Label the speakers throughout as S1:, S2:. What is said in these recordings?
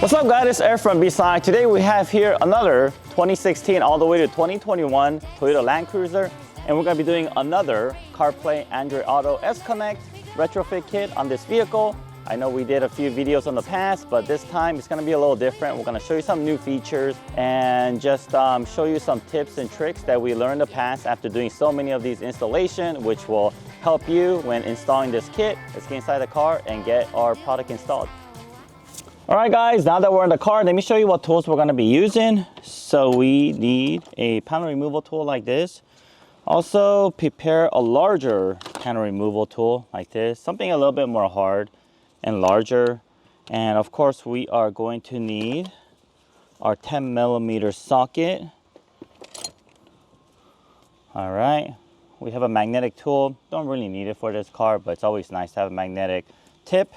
S1: What's up guys, it's Eric from B-Side. Today we have here another 2016 all the way to 2021 Toyota Land Cruiser, and we're going to be doing another CarPlay Android Auto S-Connect retrofit kit on this vehicle. I know we did a few videos in the past, but this time it's going to be a little different. We're going to show you some new features and just show you some tips and tricks that we learned in the past after doing so many of these installations, which will help you when installing this kit. Let's get inside the car and get our product installed. All right guys, now that we're in the car, let me show you what tools we're going to be using. So we need a panel removal tool like this. Also prepare a larger panel removal tool like this, something a little bit more hard and larger. And of course we are going to need our 10mm socket. All right, we have a magnetic tool. Don't really need it for this car, but it's always nice to have a magnetic tip.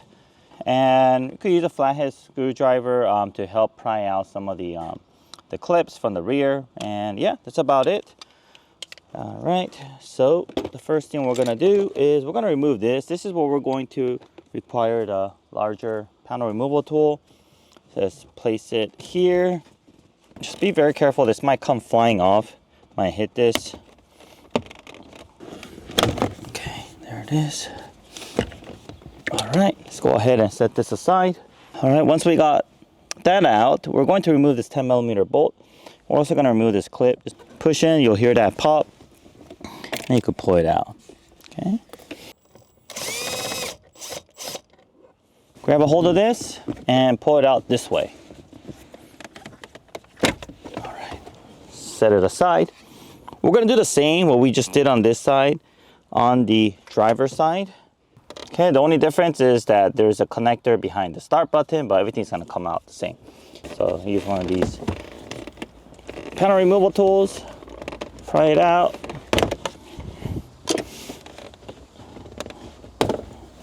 S1: And you could use a flathead screwdriver to help pry out some of the clips from the rear. And yeah, that's about it. All right, so the first thing we're gonna do is we're gonna remove this. This is where we're going to require the larger panel removal tool. Just place it here. Just be very careful, this might come flying off when I hit this. Okay, there it is. All right, let's go ahead and set this aside. All right, once we got that out, we're going to remove this 10mm bolt. We're also going to remove this clip. Just push in, you'll hear that pop, and you can pull it out. Okay. Grab a hold of this and pull it out this way. All right, set it aside. We're going to do the same what we just did on this side on the driver's side. Okay, the only difference is that there's a connector behind the start button, but everything's gonna come out the same. So use one of these panel removal tools, pry it out.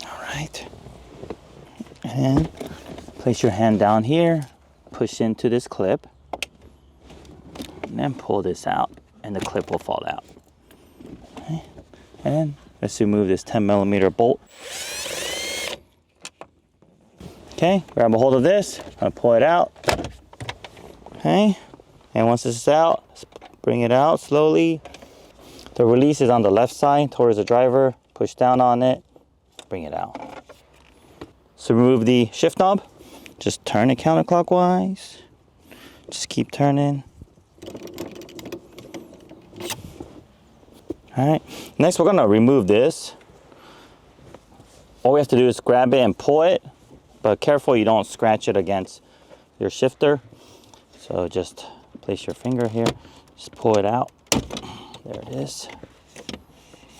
S1: All right, and then place your hand down here, push into this clip, and then pull this out, and the clip will fall out. Okay. And let's remove this 10mm bolt. Okay, grab a hold of this, I'm gonna pull it out. Okay, and once this is out, bring it out slowly. The release is on the left side towards the driver. Push down on it, bring it out. So remove the shift knob. Just turn it counterclockwise. Just keep turning. All right, next we're gonna remove this. All we have to do is grab it and pull it, but careful you don't scratch it against your shifter. So just place your finger here, just pull it out. There it is.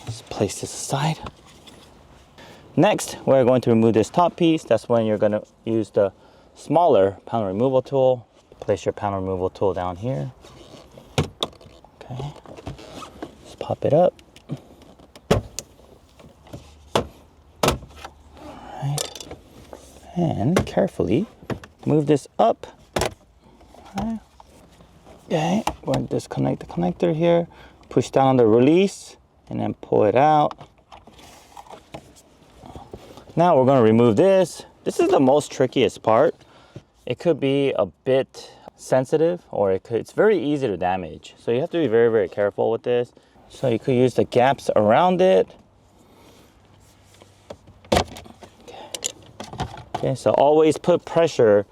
S1: Let's place this aside. Next, we're going to remove this top piece. That's when you're gonna use the smaller panel removal tool. Place your panel removal tool down here. Okay. Pop it up. Alright. And carefully move this up. Okay, we're going to disconnect the connector here. Push down on the release and then pull it out. Now we're going to remove this. This is the most trickiest part. It could be a bit sensitive, or it's very easy to damage. So you have to be very, very careful with this. So you could use the gaps around it. Okay, so always put pressure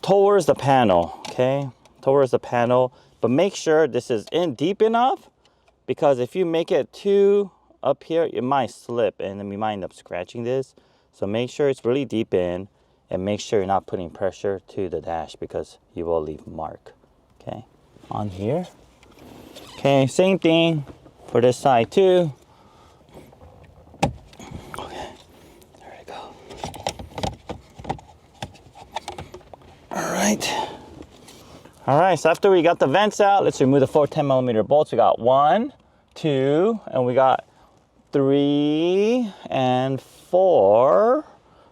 S1: towards the panel, okay? Towards the panel, but make sure this is in deep enough, because if you make it too up here, it might slip and then we might end up scratching this. So make sure it's really deep in, and make sure you're not putting pressure to the dash, because you will leave mark, okay? On here. Okay, same thing for this side too. Okay, there we go. All right, so after we got the vents out, let's remove the 4 10mm bolts. We got 1, 2, and we got 3 and 4.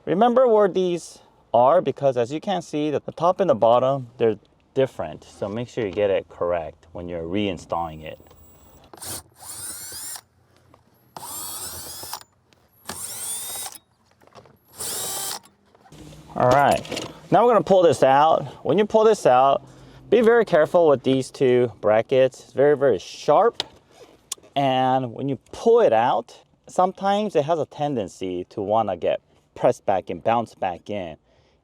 S1: Remember where these are, because as you can see, the top and the bottom, they're different. So make sure you get it correct when you're reinstalling it. All right, Now we're gonna pull this out. When you pull this out, be very careful with these two brackets. It's very, very sharp. And when you pull it out, sometimes it has a tendency to wanna get pressed back and bounce back in.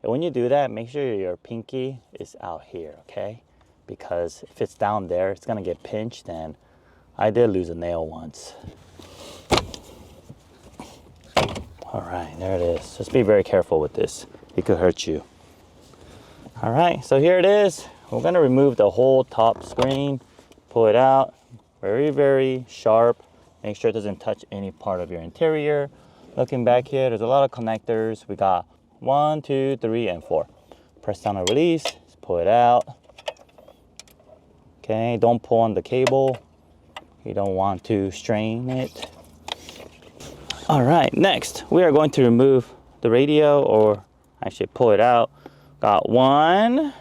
S1: And when you do that, make sure your pinky is out here, okay? Because if it's down there, it's gonna get pinched, and I did lose a nail once. All right, there it is. Just be very careful with this. It could hurt you. All right, so here it is. We're gonna remove the whole top screen, pull it out, very, very sharp. Make sure it doesn't touch any part of your interior. Looking back here, there's a lot of connectors. We got 1, 2, 3, and 4. Press down and release, just pull it out. Okay, don't pull on the cable. You don't want to strain it. All right, next, we are going to remove the radio, or actually pull it out. Got 1,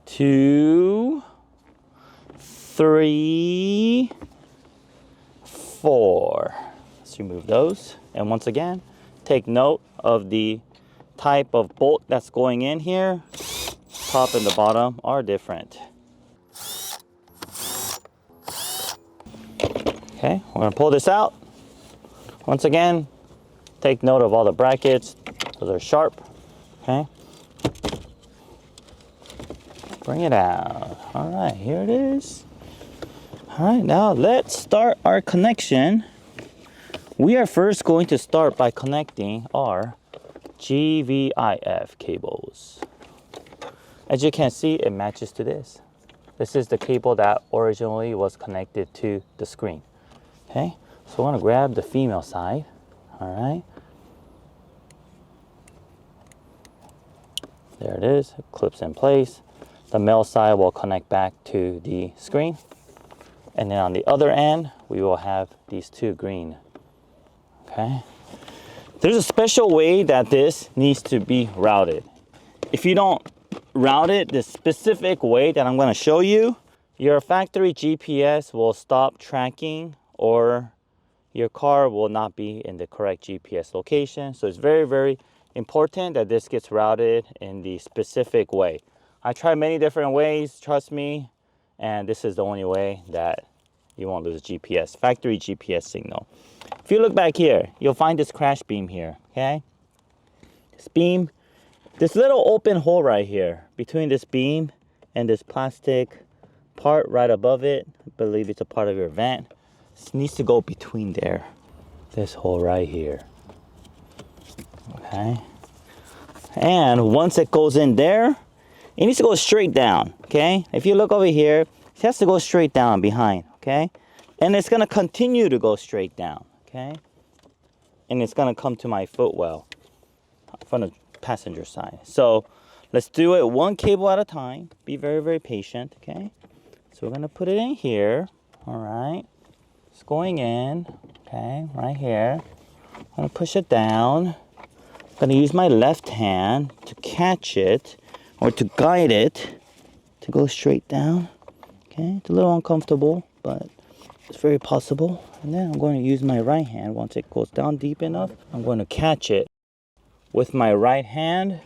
S1: 2, 3, 4. Let's remove those. And once again, take note of the type of bolt that's going in here. Top and the bottom are different. Okay, we're gonna pull this out. Once again, take note of all the brackets. Those are sharp, okay? Bring it out. All right, here it is. All right, now let's start our connection. We are first going to start by connecting our GVIF cables. As you can see, it matches to this. This is the cable that originally was connected to the screen. Okay, so we're gonna grab the female side. All right. There it is, it clips in place. The male side will connect back to the screen. And then on the other end, we will have these two green. Okay. There's a special way that this needs to be routed. If you don't route it the specific way that I'm going to show you, your factory GPS will stop tracking, or your car will not be in the correct GPS location. So it's very, very important that this gets routed in the specific way. I tried many different ways, trust me, and this is the only way that you won't lose GPS, factory GPS signal. If you look back here, you'll find this crash beam here, okay? This beam, this little open hole right here between this beam and this plastic part right above it, I believe it's a part of your vent. This needs to go between there, this hole right here, okay? And once it goes in there, it needs to go straight down, okay? If you look over here, it has to go straight down behind, okay? And it's gonna continue to go straight down, okay? And it's gonna come to my footwell from the passenger side. So let's do it one cable at a time. Be very, very patient, okay? So we're gonna put it in here, all right? It's going in, okay, right here. I'm gonna push it down. I'm gonna use my left hand to catch it, or to guide it to go straight down. Okay, it's a little uncomfortable, but it's very possible. And then I'm going to use my right hand. Once it goes down deep enough, I'm going to catch it with my right hand,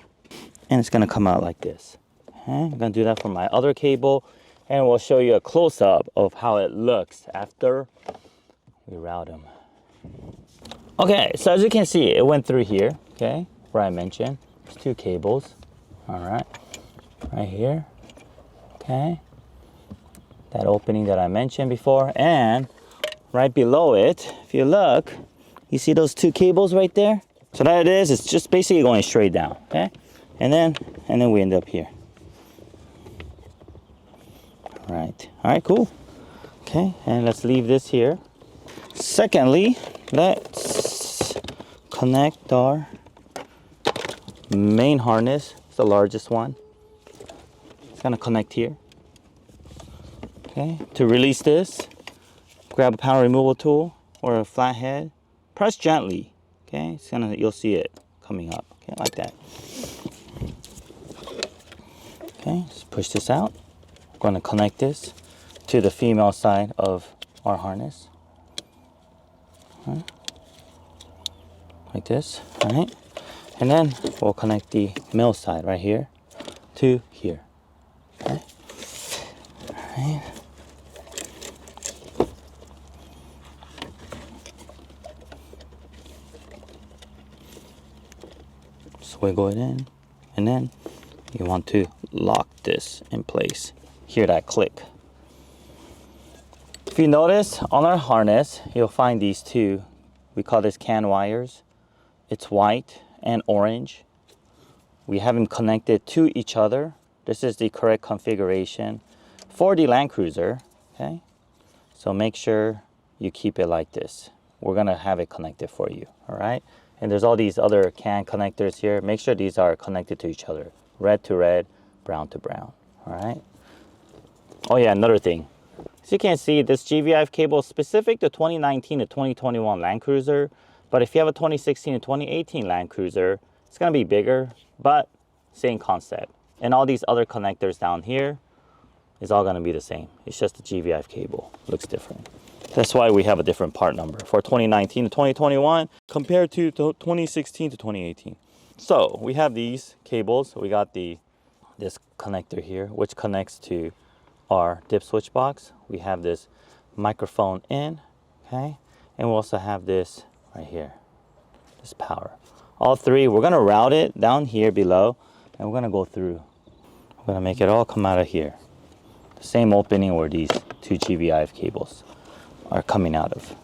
S1: and it's going to come out like this. Okay, I'm going to do that for my other cable, and we'll show you a close-up of how it looks after we route them. Okay, so as you can see, it went through here, okay, where I mentioned. There's two cables, all right, right here, okay. That opening that I mentioned before, and right below it, if you look, you see those two cables right there? So that it is, it's just basically going straight down, okay? And then we end up here. All right, cool. Okay, and let's leave this here. Secondly, let's connect our main harness. It's the largest one. It's gonna connect here. Okay, to release this, grab a panel removal tool or a flathead, press gently, okay? You'll see it coming up, okay, like that. Okay, just push this out. We're going to connect this to the female side of our harness. Okay. Like this, all right? And then we'll connect the male side right here to here. Okay. All right. Just wiggle it in, and then you want to lock this in place. Hear that click. If you notice on our harness, you'll find these two. We call this can wires. It's white and orange. We have them connected to each other. This is the correct configuration for the Land Cruiser. Okay, so make sure you keep it like this. We're gonna have it connected for you. All right, and there's all these other can connectors here. Make sure these are connected to each other. Red to red, brown to brown. All right. Oh yeah, another thing. As you can see, this GVIF cable is specific to 2019 to 2021 Land Cruiser. But if you have a 2016 to 2018 Land Cruiser, it's gonna be bigger, but same concept. And all these other connectors down here is all gonna be the same. It's just the GVIF cable, looks different. That's why we have a different part number for 2019 to 2021 compared to 2016 to 2018. So we have these cables. We got this connector here, which connects to our Dipswitch box. We have this microphone in, okay? And we also have this right here, this power. All three, we're gonna route it down here below, and we're gonna go through. We're gonna make it all come out of here. The same opening where these two GVIF cables are coming out of.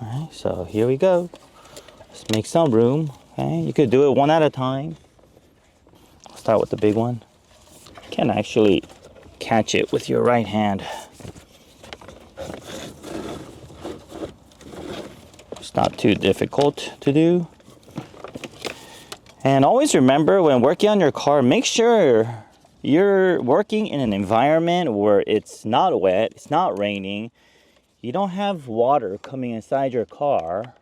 S1: All right, so here we go. Let's make some room, okay? You could do it one at a time. I'll start with the big one. You can actually catch it with your right hand. It's not too difficult to do. And always remember, when working on your car, make sure you're working in an environment where it's not wet, it's not raining, you don't have water coming inside your car,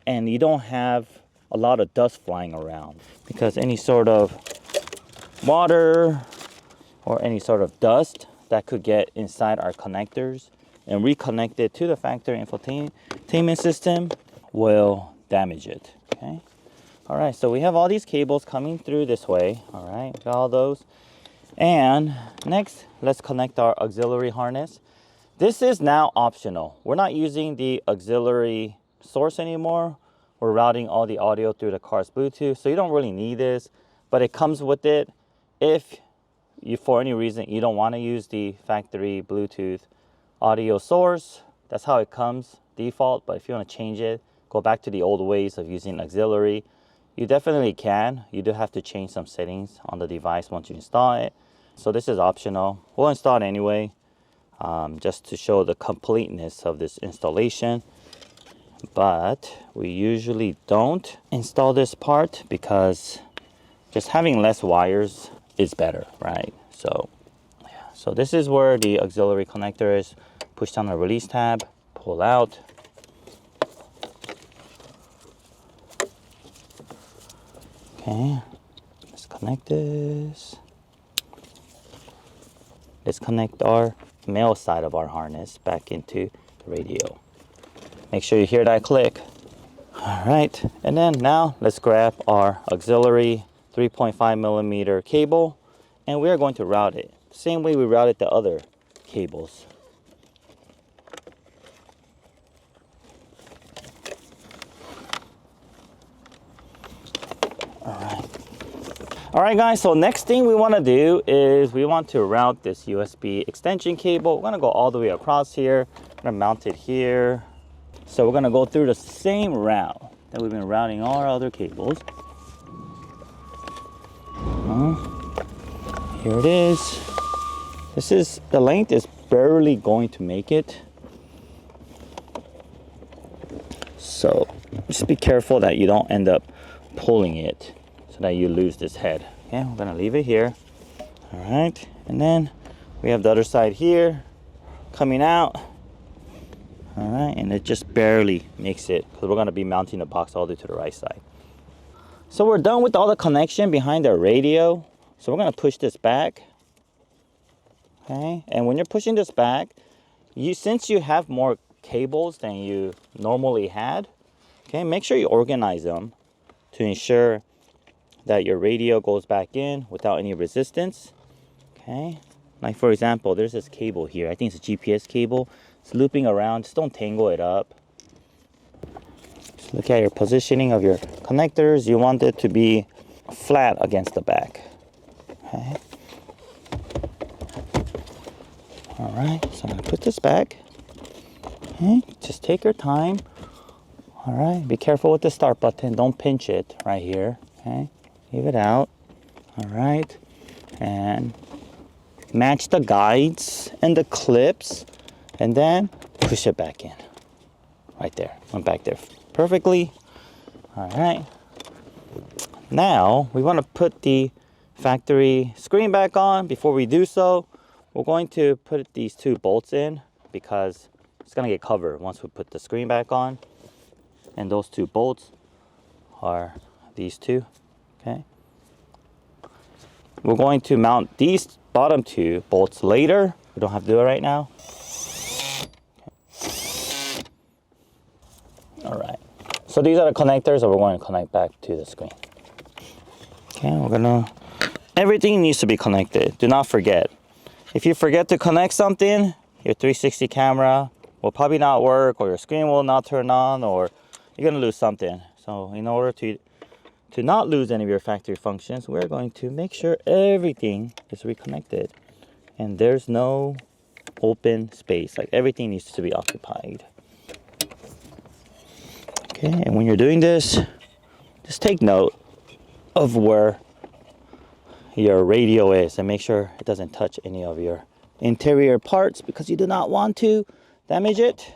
S1: and you don't have a lot of dust flying around. Because any sort of water or any sort of dust that could get inside our connectors and reconnect it to the factory infotainment system will damage it, okay? All right, so we have all these cables coming through this way. All right, got all those. And next, let's connect our auxiliary harness. This is now optional. We're not using the auxiliary source anymore. We're routing all the audio through the car's Bluetooth, so you don't really need this, but it comes with it. If you, for any reason, you don't want to use the factory Bluetooth audio source, that's how it comes default. But if you want to change it, go back to the old ways of using auxiliary, you definitely can. You do have to change some settings on the device once you install it. So this is optional. We'll install it anyway, just to show the completeness of this installation. But we usually don't install this part because just having less wires is better, right? So yeah, so this is where the auxiliary connector is. Push down the release tab, pull out. Okay, let's connect this. Let's connect our male side of our harness back into the radio. Make sure you hear that click. All right, and then now let's grab our auxiliary 3.5 millimeter cable, and we are going to route it the same way we routed the other cables. All right, guys, so next thing we want to do is we want to route this USB extension cable. We're going to go all the way across here. I'm going to mount it here. So we're going to go through the same route that we've been routing all our other cables. Here it is. The length is barely going to make it. So just be careful that you don't end up pulling it so that you lose this head. Okay, we're gonna leave it here. All right, and then we have the other side here coming out. All right, and it just barely makes it because we're gonna be mounting the box all the way to the right side. So we're done with all the connection behind our radio. So we're gonna push this back. Okay, and when you're pushing this back, since you have more cables than you normally had, okay, make sure you organize them to ensure that your radio goes back in without any resistance. Okay, like for example, there's this cable here. I think it's a GPS cable. It's looping around. Just don't tangle it up. Just look at your positioning of your connectors. You want it to be flat against the back. Okay. All right, so I'm gonna put this back. Okay, just take your time. All right, be careful with the start button. Don't pinch it right here. Okay, leave it out. All right, and match the guides and the clips, and then push it back in. Right there, went back there perfectly. All right, now we want to put the factory screen back on. Before we do so, we're going to put these 2 bolts in because it's going to get covered once we put the screen back on. And those 2 bolts are these 2. Okay, we're going to mount these bottom 2 bolts later. We don't have to do it right now. Okay. All right, so these are the connectors that we're going to connect back to the screen. Okay, everything needs to be connected. Do not forget. If you forget to connect something, your 360 camera will probably not work, or your screen will not turn on, or you're gonna lose something. So in order to not lose any of your factory functions, we're going to make sure everything is reconnected and there's no open space. Like everything needs to be occupied. Okay, and when you're doing this, just take note of where your radio is and make sure it doesn't touch any of your interior parts because you do not want to damage it.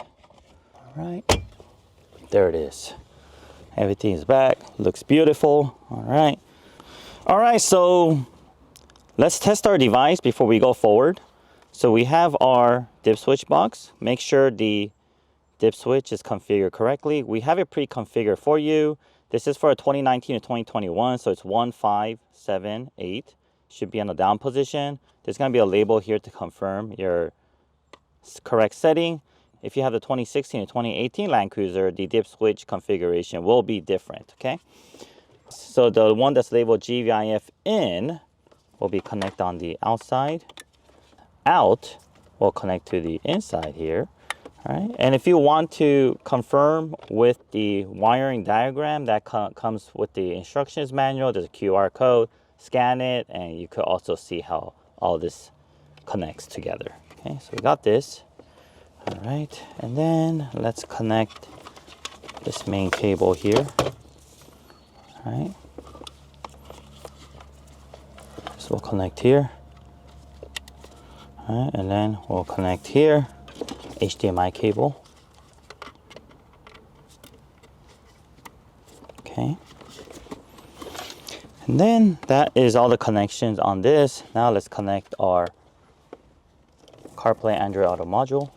S1: All right, there it is. Everything is back, looks beautiful. All right, so let's test our device before we go forward. So we have our Dipswitch box. Make sure the Dipswitch is configured correctly. We have it pre-configured for you. This is for a 2019 to 2021, so it's 1578. Should be on the down position. There's gonna be a label here to confirm your correct setting. If you have the 2016 to 2018 Land Cruiser, the Dipswitch configuration will be different, okay? So the one that's labeled GVIF in will be connect on the outside. Out will connect to the inside here. All right, and if you want to confirm with the wiring diagram that comes with the instructions manual, there's a QR code, scan it, and you could also see how all this connects together. Okay, so we got this. All right, and then let's connect this main cable here. All right, this will connect here. All right, and then we'll connect here. HDMI cable. Okay. And then that is all the connections on this. Now let's connect our CarPlay Android Auto module.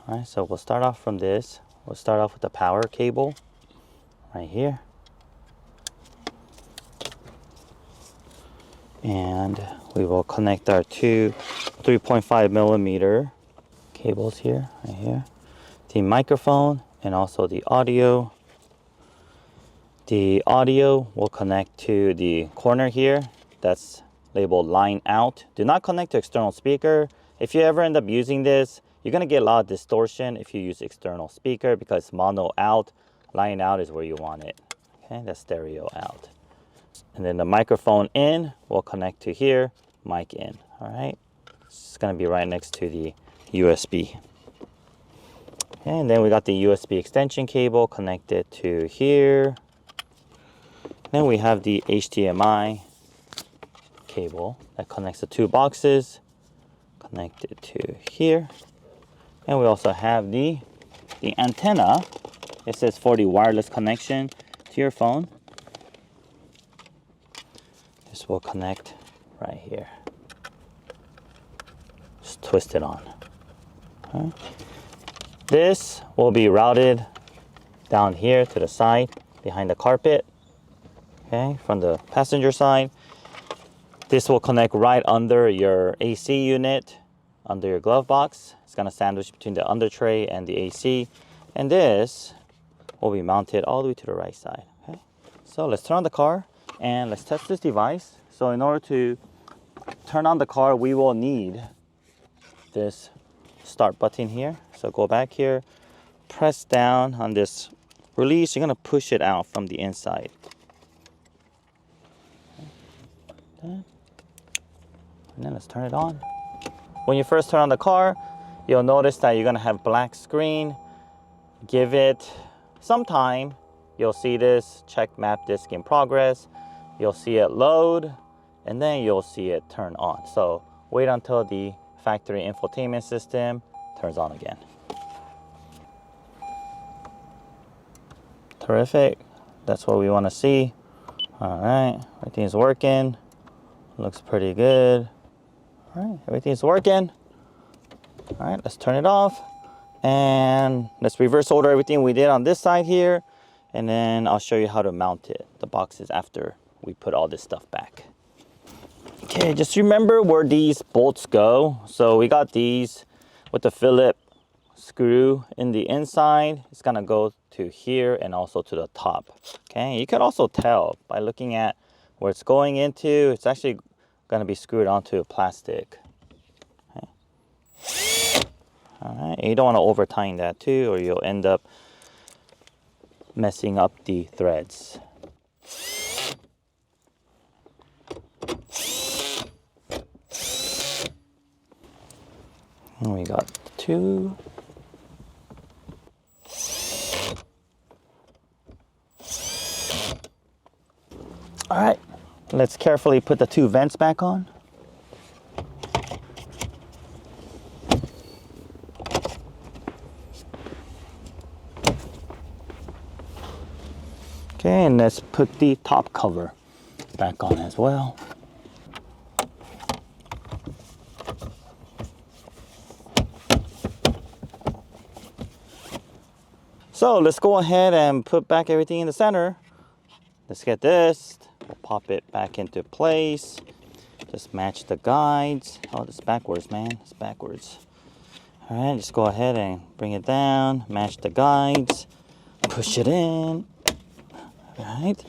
S1: All right, so we'll start off from this. We'll start off with the power cable right here. And we will connect our two 3.5 millimeter cables here, right here. The microphone and also the audio. The audio will connect to the corner here. That's labeled line out. Do not connect to external speaker. If you ever end up using this, you're gonna get a lot of distortion if you use external speaker because mono out, line out is where you want it. Okay, that's stereo out. And then the microphone in will connect to here, mic in, all right? It's gonna be right next to the USB. Okay, and then we got the USB extension cable connected to here. Then we have the HDMI cable that connects the two boxes, connected to here. And we also have the antenna. It says for the wireless connection to your phone. This will connect right here. Just twist it on. Okay. This will be routed down here to the side behind the carpet. Okay, from the passenger side. This will connect right under your AC unit, under your glove box. It's gonna sandwich between the under tray and the AC. And this will be mounted all the way to the right side. Okay. So let's turn on the car and let's test this device. So in order to turn on the car, we will need this start button here. So go back here, press down on this release. You're gonna push it out from the inside. And then let's turn it on. When you first turn on the car, you'll notice that you're gonna have black screen. Give it some time. You'll see this check map disk in progress. You'll see it load, and then you'll see it turn on. So wait until the factory infotainment system turns on again. Terrific. That's what we want to see. All right, everything's working. Looks pretty good. All right, everything's working. All right, let's turn it off. And let's reverse order everything we did on this side here. And then I'll show you how to mount it, the boxes, after we put all this stuff back. Okay, just remember where these bolts go. So we got these with the Phillips screw in the inside. It's gonna go to here and also to the top. Okay, you could also tell by looking at where it's going into. It's actually gonna be screwed onto plastic. Okay. All right, you don't want to over tighten that too, or you'll end up messing up the threads. And we got two. All right, let's carefully put the two vents back on. Okay, and let's put the top cover back on as well. So let's go ahead and put back everything in the center. Let's get this. We'll pop it back into place. Just match the guides. Oh, it's backwards, man. It's backwards. All right, just go ahead and bring it down. Match the guides. Push it in. All right.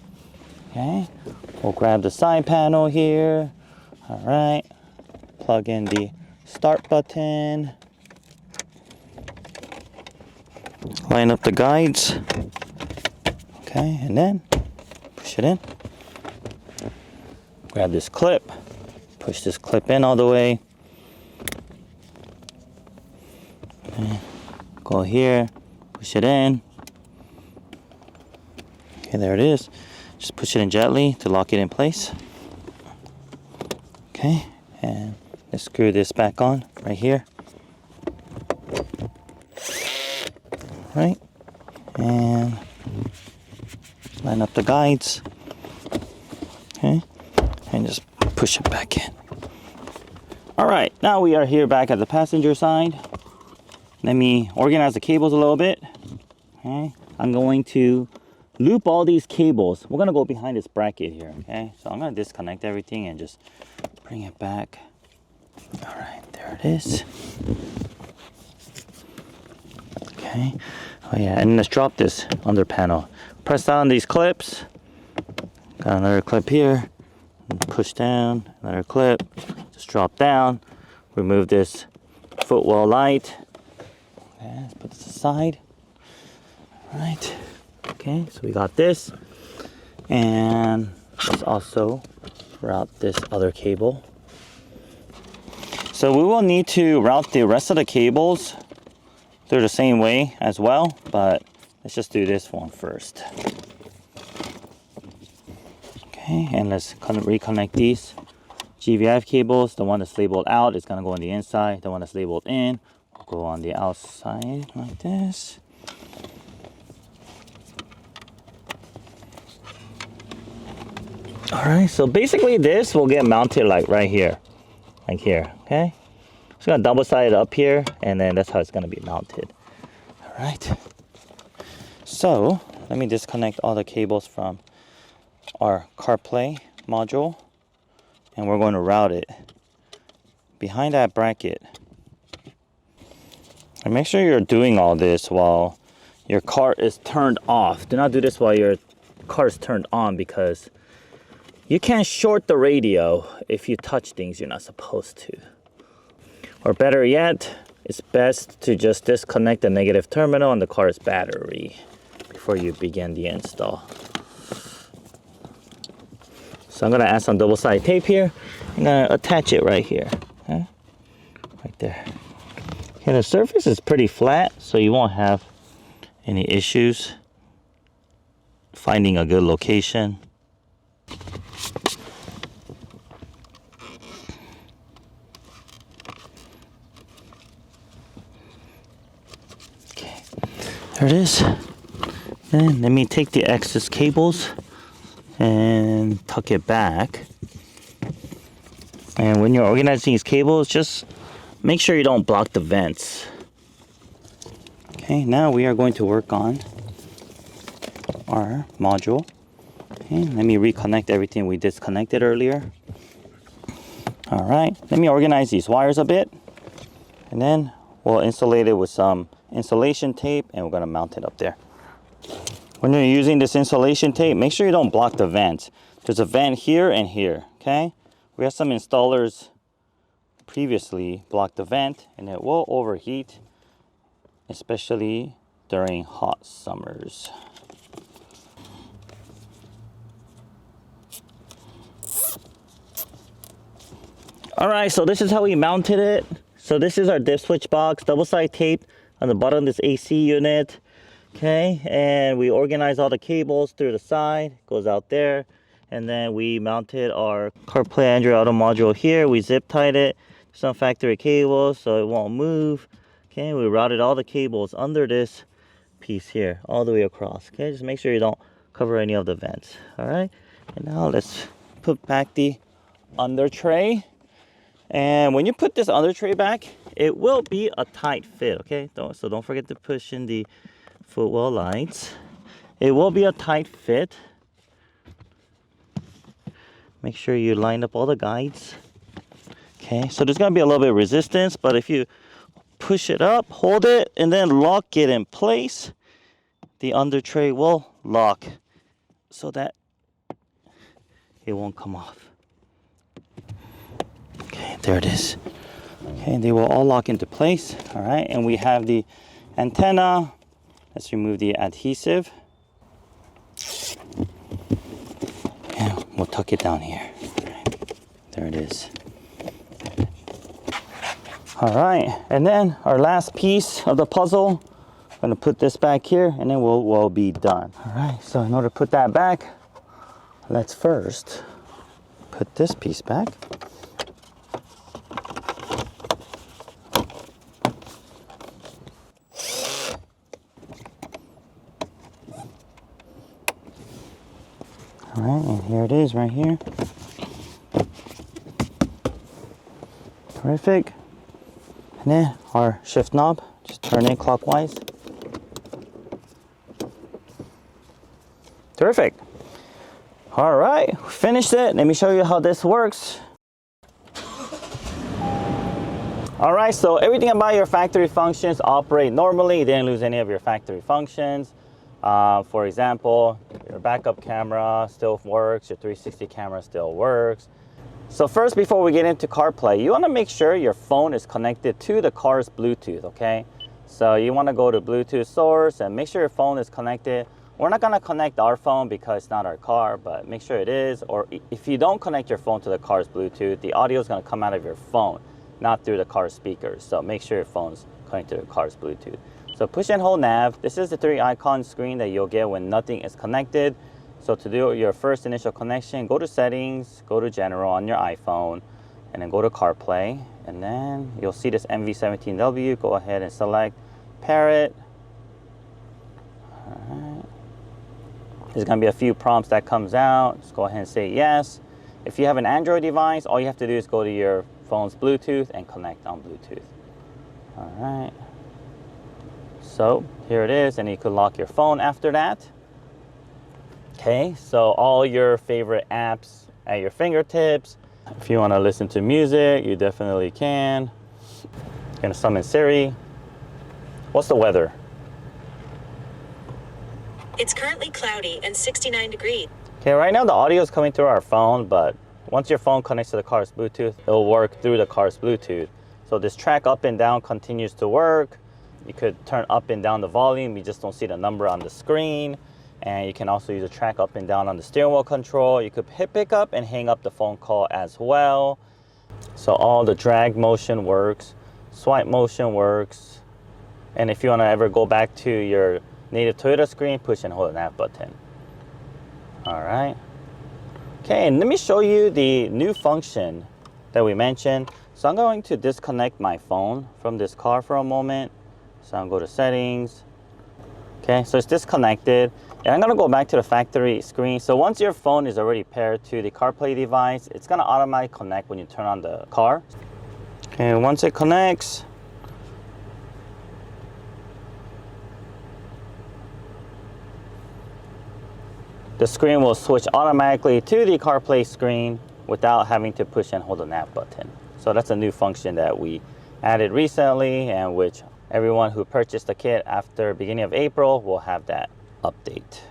S1: Okay. We'll grab the side panel here. All right. Plug in the start button. Line up the guides. Okay, and then push it in. Grab this clip. Push this clip in all the way. Okay. Go here. Push it in. Okay, there it is. Just push it in gently to lock it in place. Okay, and let's screw this back on right here. Right, and line up the guides. Okay, and just push it back in. All right, now we are here back at the passenger side. Let me organize the cables a little bit. Okay, I'm going to loop all these cables. We're gonna go behind this bracket here, okay? So I'm gonna disconnect everything and just bring it back. All right, there it is. Okay, oh yeah, and let's drop this under panel. Press down these clips. Got another clip here. Push down, another clip. Just drop down. Remove this footwell light. Okay, let's put this aside. All right. Okay, so we got this, and let's also route this other cable. So we will need to route the rest of the cables through the same way as well, but let's just do this one first. Okay, and let's reconnect these GVIF cables. The one that's labeled out is gonna go on the inside. The one that's labeled in will go on the outside like this. All right, so basically this will get mounted like right here, like here, okay? It's gonna double side it up here, and then that's how it's gonna be mounted. All right, so let me disconnect all the cables from our CarPlay module, and we're going to route it behind that bracket. And make sure you're doing all this while your car is turned off. Do not do this while you're car's turned on, because you can't short the radio if you touch things you're not supposed to. Or better yet, it's best to just disconnect the negative terminal on the car's battery before you begin the install. So I'm gonna add some double-sided tape here. I'm gonna attach it right here, okay? Right there. Okay, the surface is pretty flat, so you won't have any issues finding a good location. Okay, there it is. And let me take the excess cables and tuck it back. And when you're organizing these cables, just make sure you don't block the vents. Okay, now we are going to work on our module. Okay, let me reconnect everything we disconnected earlier. All right, let me organize these wires a bit, and then we'll insulate it with some insulation tape, and we're gonna mount it up there. When you're using this insulation tape, make sure you don't block the vents. There's a vent here and here, okay? We have some installers previously blocked the vent, and it will overheat, especially during hot summers. All right, so this is how we mounted it. So this is our Dipswitch box, double-sided tape on the bottom of this AC unit. Okay, and we organize all the cables through the side, goes out there. And then we mounted our CarPlay Android Auto module here. We zip tied it, some factory cables so it won't move. Okay, we routed all the cables under this piece here, all the way across. Okay, just make sure you don't cover any of the vents. All right, and now let's put back the under tray. And when you put this under tray back, it will be a tight fit, okay? So don't forget to push in the footwell lights. It will be a tight fit. Make sure you line up all the guides. Okay, so there's gonna be a little bit of resistance, but if you push it up, hold it, and then lock it in place, the under tray will lock so that it won't come off. Okay, there it is. Okay, they will all lock into place. All right, and we have the antenna. Let's remove the adhesive. And we'll tuck it down here. There it is. All right, and then our last piece of the puzzle, I'm gonna put this back here, and then we'll be done. All right, so in order to put that back, let's first put this piece back. All right, and here it is right here. Terrific. And then our shift knob, just turn it clockwise. Terrific. All right, finished it. Let me show you how this works. All right, so everything about your factory functions operate normally. You didn't lose any of your factory functions. For example, your backup camera still works, your 360 camera still works. So first, before we get into CarPlay, you want to make sure your phone is connected to the car's Bluetooth, okay? So you want to go to Bluetooth source and make sure your phone is connected. We're not going to connect our phone because it's not our car, but make sure it is. Or if you don't connect your phone to the car's Bluetooth, the audio is going to come out of your phone, not through the car's speakers. So make sure your phone's connected to the car's Bluetooth. So push and hold nav. This is the 3 icon screen that you'll get when nothing is connected. So to do your first initial connection, go to settings, go to general on your iPhone, and then go to CarPlay. And then you'll see this MV17W. Go ahead and select pair it. All right. There's gonna be a few prompts that comes out. Just go ahead and say yes. If you have an Android device, all you have to do is go to your phone's Bluetooth and connect on Bluetooth. All right. So here it is, and you could lock your phone after that. Okay, so all your favorite apps at your fingertips. If you want to listen to music, you definitely can. You're gonna summon Siri. What's the weather?
S2: It's currently cloudy and 69 degrees.
S1: Okay, right now the audio is coming through our phone, but once your phone connects to the car's Bluetooth, it'll work through the car's Bluetooth. So this track up and down continues to work. You could turn up and down the volume, you just don't see the number on the screen. And you can also use a track up and down on the steering wheel control. You could hit pick up and hang up the phone call as well. So all the drag motion works, swipe motion works. And if you want to ever go back to your native Toyota screen, push and hold that button. All right. Okay, and let me show you the new function that we mentioned. So I'm going to disconnect my phone from this car for a moment. So I'll go to settings. Okay, so it's disconnected. And I'm gonna go back to the factory screen. So once your phone is already paired to the CarPlay device, it's gonna automatically connect when you turn on the car. Okay, once it connects, the screen will switch automatically to the CarPlay screen without having to push and hold the nav button. So that's a new function that we added recently, and which everyone who purchased the kit after beginning of April will have that update.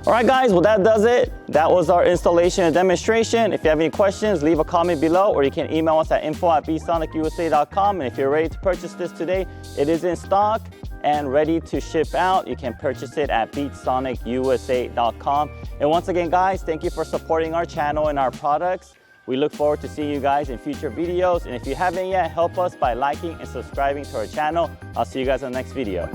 S1: All right guys, well that does it. That was our installation and demonstration. If you have any questions, leave a comment below, or you can email us at info@bsonicusa.com. And if you're ready to purchase this today, it is in stock and ready to ship out. You can purchase it at bsonicusa.com. And once again guys, thank you for supporting our channel and our products. We look forward to seeing you guys in future videos. And if you haven't yet, help us by liking and subscribing to our channel. I'll see you guys in the next video.